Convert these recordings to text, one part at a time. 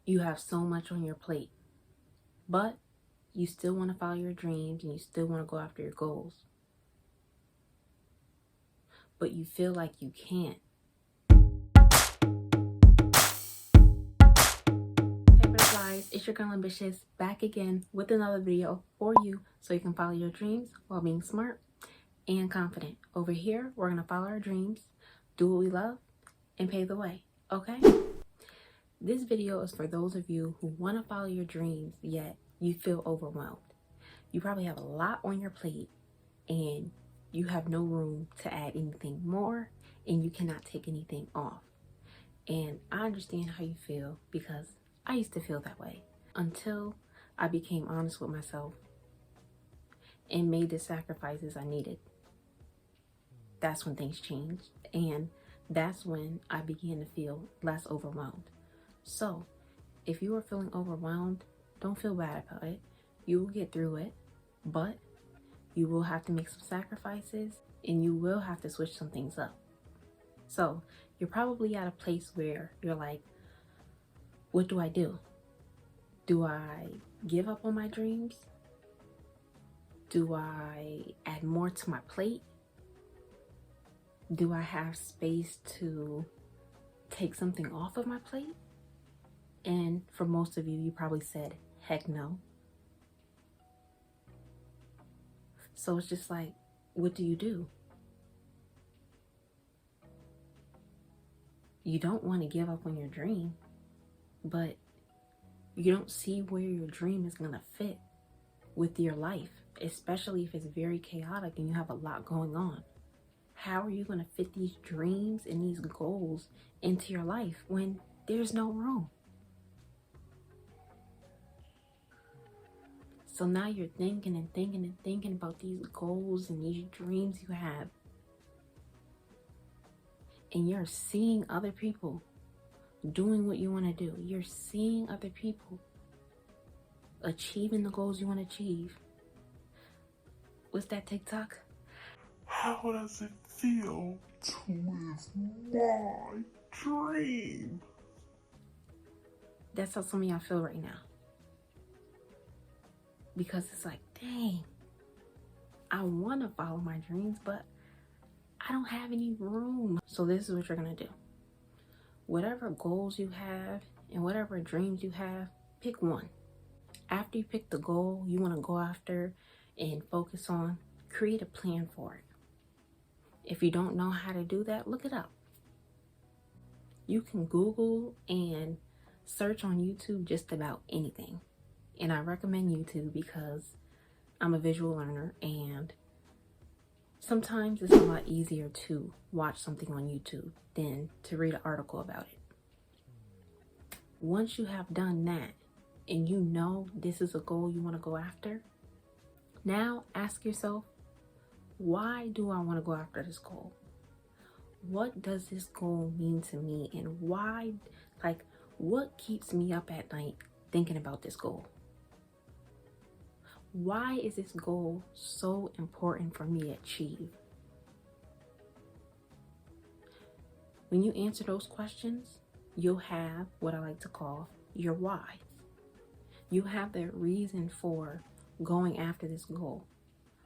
You have so much on your plate, but you still want to follow your dreams and you still want to go after your goals, but you feel like you can't. Hey butterflies, it's your girl Ambitious back again with another video for you so you can follow your dreams while being smart and confident. Over here, we're going to follow our dreams, do what we love, and pave the way, okay? This video is for those of you who want to follow your dreams, yet you feel overwhelmed. You probably have a lot on your plate and you have no room to add anything more and you cannot take anything off. And I understand how you feel because I used to feel that way until I became honest with myself and made the sacrifices I needed. That's when things changed, and that's when I began to feel less overwhelmed. So if you are feeling overwhelmed, don't feel bad about it. You will get through it, but you will have to make some sacrifices and you will have to switch some things up. So you're probably at a place where you're like, what do I do? Do I give up on my dreams? Do I add more to my plate? Do I have space to take something off of my plate? And for most of you, you probably said, heck no. So it's just like, what do? You don't want to give up on your dream, but you don't see where your dream is going to fit with your life, especially if it's very chaotic and you have a lot going on. How are you going to fit these dreams and these goals into your life when there's no room? So now you're thinking about these goals and these dreams you have. And you're seeing other people doing what you want to do. You're seeing other people achieving the goals you want to achieve. What's that TikTok? How does it feel to live my dream? That's how some of y'all feel right now. Because it's like, dang, I want to follow my dreams, but I don't have any room. So this is what you're going to do. Whatever goals you have and whatever dreams you have, pick one. After you pick the goal you want to go after and focus on, create a plan for it. If you don't know how to do that, look it up. You can Google and search on YouTube just about anything. And I recommend YouTube because I'm a visual learner and sometimes it's a lot easier to watch something on YouTube than to read an article about it. Once you have done that and you know this is a goal you want to go after, now ask yourself, why do I want to go after this goal? What does this goal mean to me? And why, what keeps me up at night thinking about this goal? Why is this goal so important for me to achieve? When you answer those questions, you'll have what I like to call your why. You have the reason for going after this goal.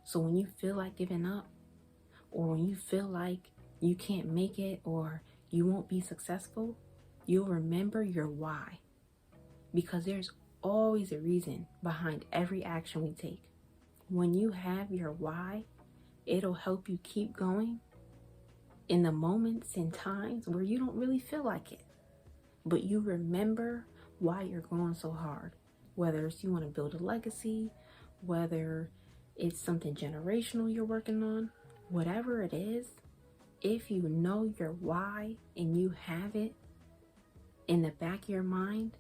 So when you feel like giving up, or when you feel like you can't make it or you won't be successful, you'll remember your why. Because there's always a reason behind every action we take. When you have your why, it'll help you keep going in the moments and times where you don't really feel like it. But you remember why you're going so hard. Whether it's you want to build a legacy, whether it's something generational you're working on, whatever it is, if you know your why and you have it in the back of your mind,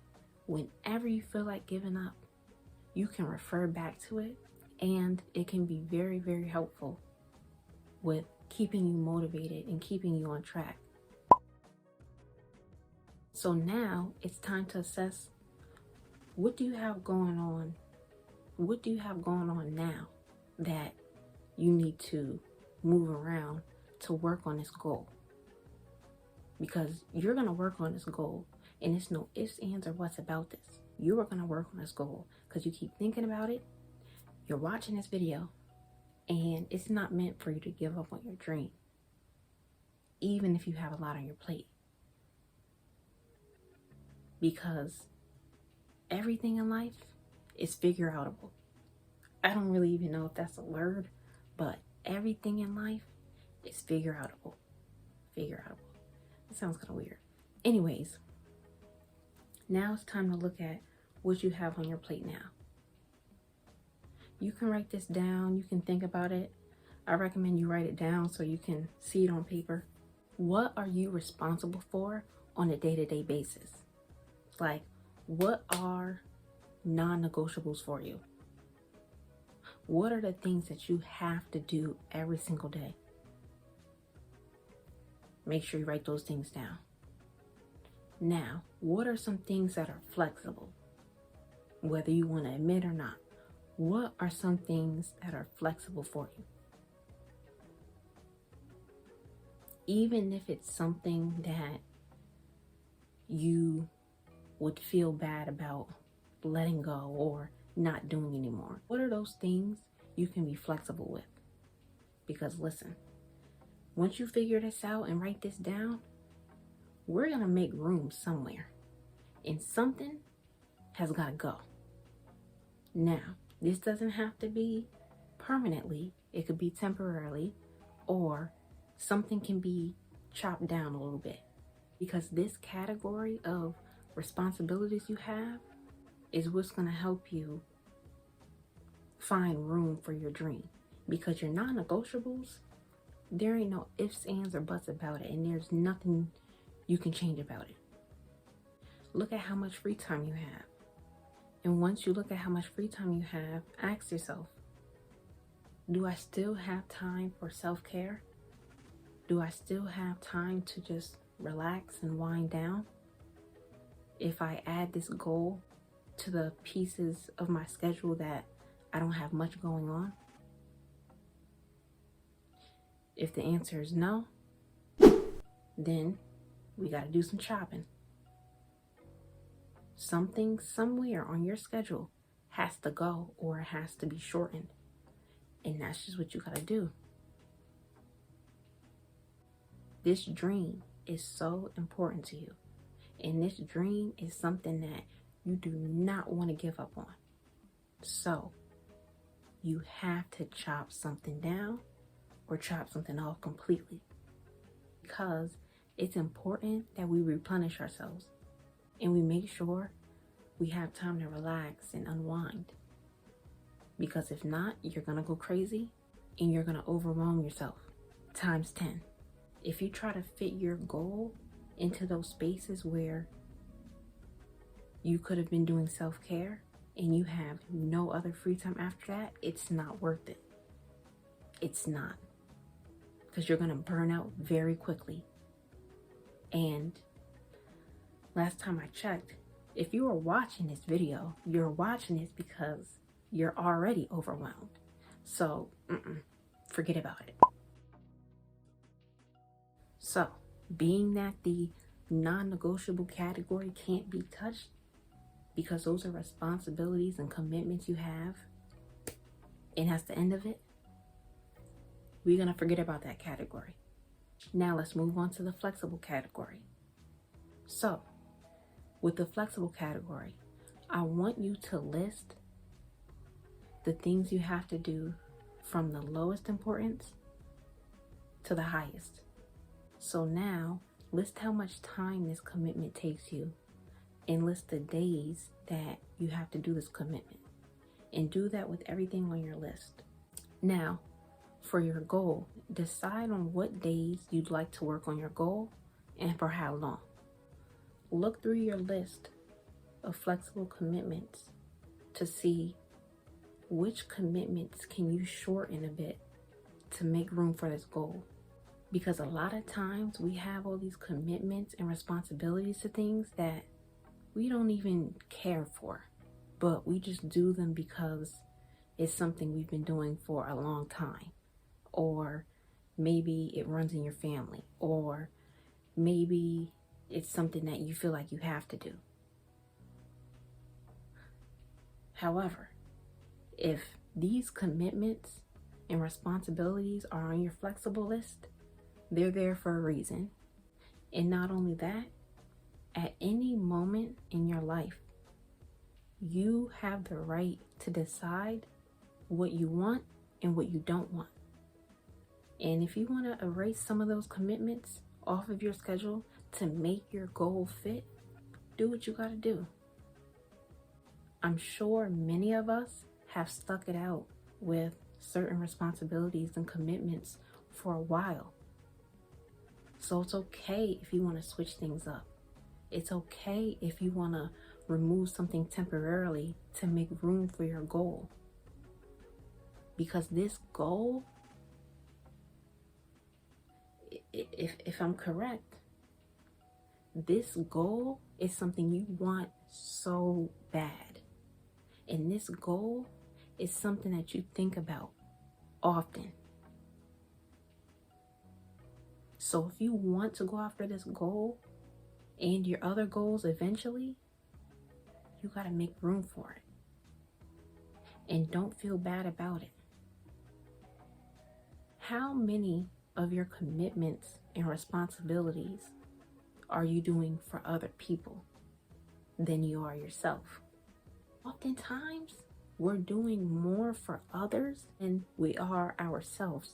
whenever you feel like giving up, you can refer back to it and it can be very, very helpful with keeping you motivated and keeping you on track. So now it's time to assess, what do you have going on? What do you have going on now that you need to move around to work on this goal? Because you're going to work on this goal And it's no ifs, ands, or what's about this. You are going to work on this goal because you keep thinking about it. You're watching this video and it's not meant for you to give up on your dream, even if you have a lot on your plate. Because everything in life is figure outable. I don't really even know if that's a word, but everything in life is figure outable. Figure outable. It sounds kind of weird. Anyways, now it's time to look at what you have on your plate now. You can write this down. You can think about it. I recommend you write it down so you can see it on paper. What are you responsible for on a day-to-day basis? Like, what are non-negotiables for you? What are the things that you have to do every single day? Make sure you write those things down. Now, what are some things that are flexible? Whether you want to admit or not, what are some things that are flexible for you? Even if it's something that you would feel bad about letting go or not doing anymore. What are those things you can be flexible with? Because listen, once you figure this out and write this down, we're going to make room somewhere. And something has got to go. Now, this doesn't have to be permanently. It could be temporarily, or something can be chopped down a little bit. Because this category of responsibilities you have is what's going to help you find room for your dream. Because your non-negotiables, there ain't no ifs, ands, or buts about it. And there's nothing you can change about it. Look at how much free time you have. And once you look at how much free time you have, ask yourself, do I still have time for self-care? Do I still have time to just relax and wind down? If I add this goal to the pieces of my schedule that I don't have much going on? If the answer is no, then we got to do some chopping. Something somewhere on your schedule has to go, or it has to be shortened. And that's just what you got to do. This dream is so important to you. And this dream is something that you do not want to give up on. So you have to chop something down or chop something off completely. Because it's important that we replenish ourselves and we make sure we have time to relax and unwind. Because if not, you're going to go crazy and you're going to overwhelm yourself times 10. If you try to fit your goal into those spaces where you could have been doing self-care and you have no other free time after that, it's not worth it. It's not. Because you're going to burn out very quickly. And last time I checked, if you are watching this video, you're watching this because you're already overwhelmed. So, forget about it. So, being that the non-negotiable category can't be touched because those are responsibilities and commitments you have, and that's the end of it, we're going to forget about that category. Now let's move on to the flexible category. So, with the flexible category, I want you to list the things you have to do from the lowest importance to the highest. So now, list how much time this commitment takes you and list the days that you have to do this commitment. And do that with everything on your list. Now, for your goal, decide on what days you'd like to work on your goal and for how long. Look through your list of flexible commitments to see which commitments can you shorten a bit to make room for this goal. Because a lot of times we have all these commitments and responsibilities to things that we don't even care for, but we just do them because it's something we've been doing for a long time. Or maybe it runs in your family, or maybe it's something that you feel like you have to do. However, if these commitments and responsibilities are on your flexible list, they're there for a reason. And not only that, at any moment in your life, you have the right to decide what you want and what you don't want. And if you want to erase some of those commitments off of your schedule to make your goal fit, do what you got to do. I'm sure many of us have stuck it out with certain responsibilities and commitments for a while. So it's okay if you want to switch things up. It's okay if you want to remove something temporarily to make room for your goal. Because this goal, if I'm correct, this goal is something you want so bad. And this goal is something that you think about often. So if you want to go after this goal and your other goals eventually, you got to make room for it. And don't feel bad about it. How many of your commitments and responsibilities are you doing for other people than you are yourself? Oftentimes, we're doing more for others than we are ourselves.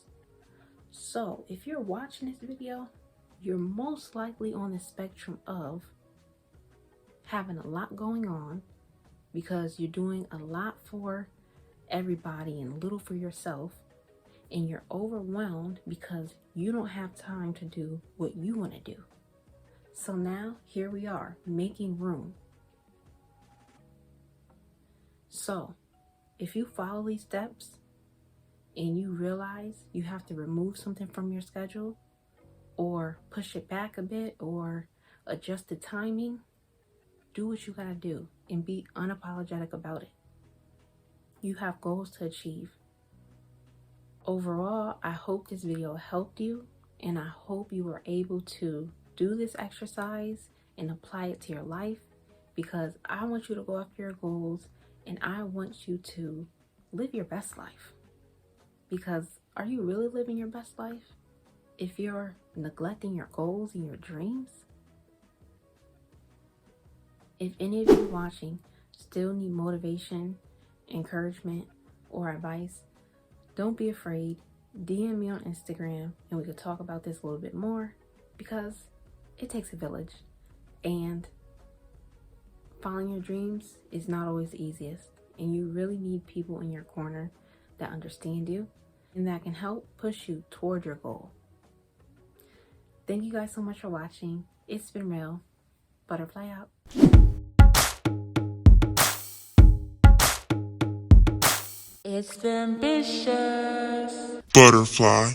So if you're watching this video, you're most likely on the spectrum of having a lot going on because you're doing a lot for everybody and little for yourself, and you're overwhelmed because you don't have time to do what you want to do. So now here we are, making room. So if you follow these steps and you realize you have to remove something from your schedule or push it back a bit or adjust the timing, do what you gotta do and be unapologetic about it. You have goals to achieve. Overall, I hope this video helped you, and I hope you were able to do this exercise and apply it to your life, because I want you to go after your goals and I want you to live your best life. Because are you really living your best life if you're neglecting your goals and your dreams? If any of you watching still need motivation, encouragement, or advice, don't be afraid. DM me on Instagram and we could talk about this a little bit more, because it takes a village, and following your dreams is not always the easiest, and you really need people in your corner that understand you and that can help push you toward your goal. Thank you guys so much for watching. It's been real. Butterfly out. It's ambitious. Butterfly.